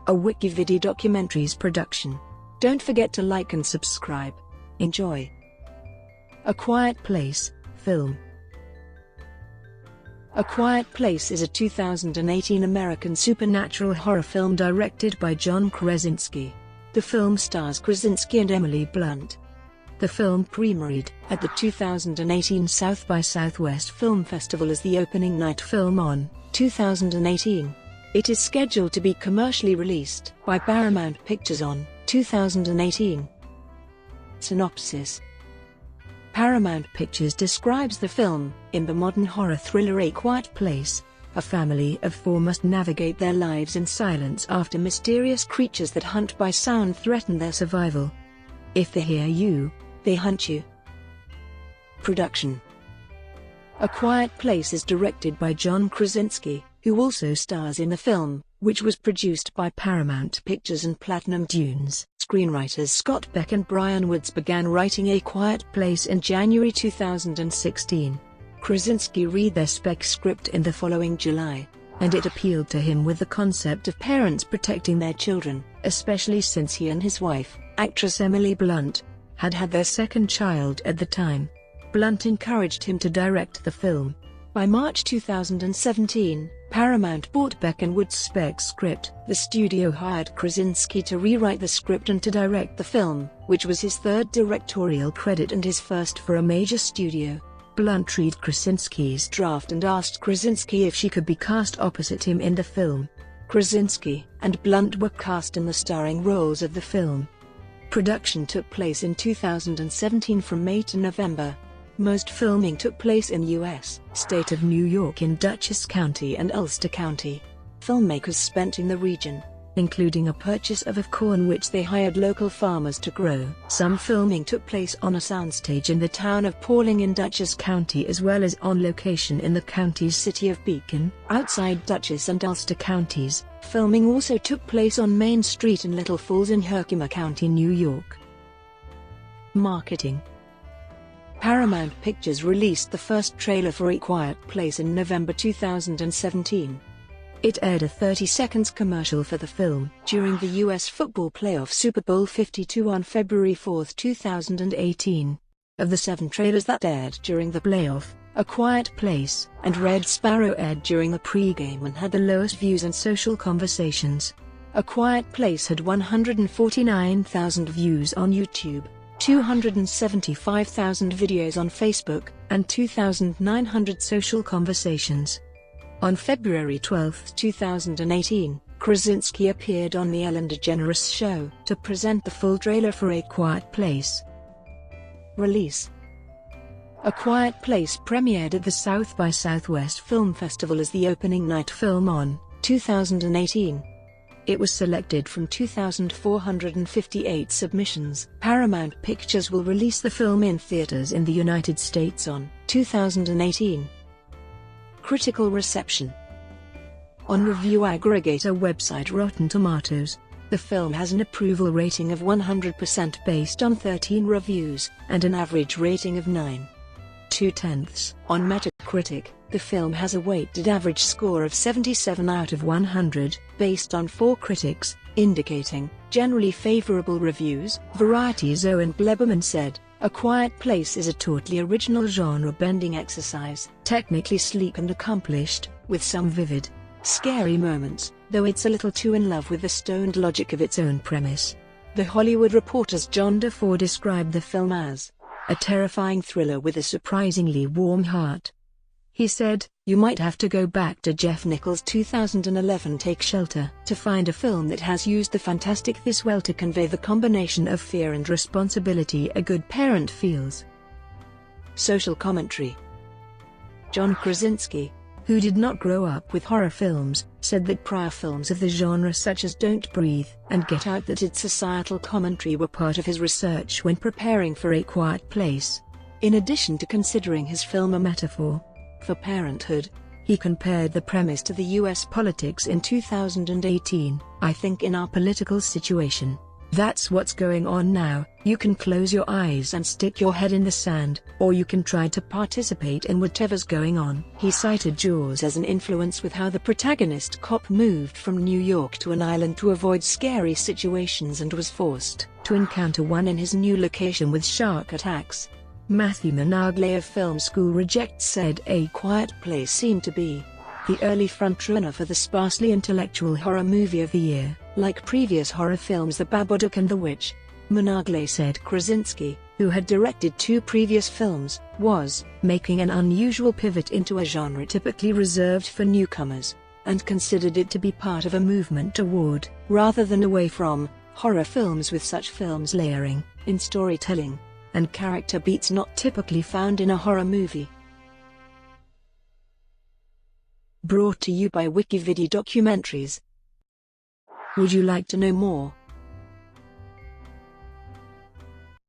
a WikiVidi documentaries production. Don't forget to like and subscribe. Enjoy. A Quiet Place, film. A Quiet Place is a 2018 American supernatural horror film directed by John Krasinski. The film stars Krasinski and Emily Blunt. The film premiered at the 2018 South by Southwest Film Festival as the opening night film on 2018. It is scheduled to be commercially released by Paramount Pictures on 2018. Synopsis. Paramount Pictures describes the film, in the modern horror thriller A Quiet Place, a family of four must navigate their lives in silence after mysterious creatures that hunt by sound threaten their survival. If they hear you, they hunt you. Production. A Quiet Place is directed by John Krasinski, who also stars in the film, which was produced by Paramount Pictures and Platinum Dunes. Screenwriters Scott Beck and Brian Woods began writing A Quiet Place in January 2016. Krasinski read their spec script in the following July, and it appealed to him with the concept of parents protecting their children, especially since he and his wife, actress Emily Blunt, had their second child at the time. Blunt encouraged him to direct the film. By March 2017, Paramount bought Beck and Woods' spec script. The studio hired Krasinski to rewrite the script and to direct the film, which was his third directorial credit and his first for a major studio. Blunt read Krasinski's draft and asked Krasinski if she could be cast opposite him in the film. Krasinski and Blunt were cast in the starring roles of the film. Production took place in 2017 from May to November. Most filming took place in U.S. state of New York in Dutchess County and Ulster County. Filmmakers spent in the region, including a purchase of corn which they hired local farmers to grow. Some filming took place on a soundstage in the town of Pauling in Dutchess County as well as on location in the county's city of Beacon, outside Dutchess and Ulster counties. Filming also took place on Main Street in Little Falls in Herkimer County, New York. Marketing. Paramount Pictures released the first trailer for A Quiet Place in November 2017. It aired a 30-second commercial for the film during the U.S. football playoff Super Bowl 52 on February 4, 2018. Of the 7 trailers that aired during the playoff, A Quiet Place and Red Sparrow aired during the pre-game and had the lowest views and social conversations. A Quiet Place had 149,000 views on YouTube, 275,000 videos on Facebook, and 2,900 social conversations. On February 12, 2018, Krasinski appeared on The Ellen DeGeneres Show to present the full trailer for A Quiet Place. Release. A Quiet Place premiered at the South by Southwest Film Festival as the opening night film on 2018. It was selected from 2,458 submissions. Paramount Pictures will release the film in theaters in the United States on 2018. Critical reception. On review aggregator website Rotten Tomatoes, the film has an approval rating of 100% based on 13 reviews, and an average rating of 9.2. On Metacritic, the film has a weighted average score of 77 out of 100, based on 4 critics, indicating generally favorable reviews. Variety's Owen Bleberman said, A Quiet Place is a totally original genre-bending exercise, technically sleek and accomplished, with some vivid, scary moments, though it's a little too in love with the stoned logic of its own premise. The Hollywood Reporter's John DeFore described the film as a terrifying thriller with a surprisingly warm heart. He said, "You might have to go back to Jeff Nichols' 2011 Take Shelter to find a film that has used the fantastic this well to convey the combination of fear and responsibility a good parent feels." Social commentary. John Krasinski, who did not grow up with horror films, said that prior films of the genre such as Don't Breathe and Get Out that its societal commentary were part of his research when preparing for A Quiet Place. In addition to considering his film a metaphor for parenthood, he compared the premise to the U.S. politics in 2018. "I think in our political situation, That's what's going on now. You can close your eyes and stick your head in the sand, or you can try to participate in whatever's going on. He cited Jaws as an influence with how the protagonist cop moved from New York to an island to avoid scary situations and was forced to encounter one in his new location with shark attacks. Matthew Managle of Film School Reject said A Quiet Place seemed to be the early frontrunner for the sparsely intellectual horror movie of the year. Like previous horror films The Babadook and The Witch, Managle said Krasinski, who had directed 2 previous films, was making an unusual pivot into a genre typically reserved for newcomers, and considered it to be part of a movement toward, rather than away from, horror films with such films layering in storytelling and character beats not typically found in a horror movie. Brought to you by WikiVidi Documentaries. Would you like to know more?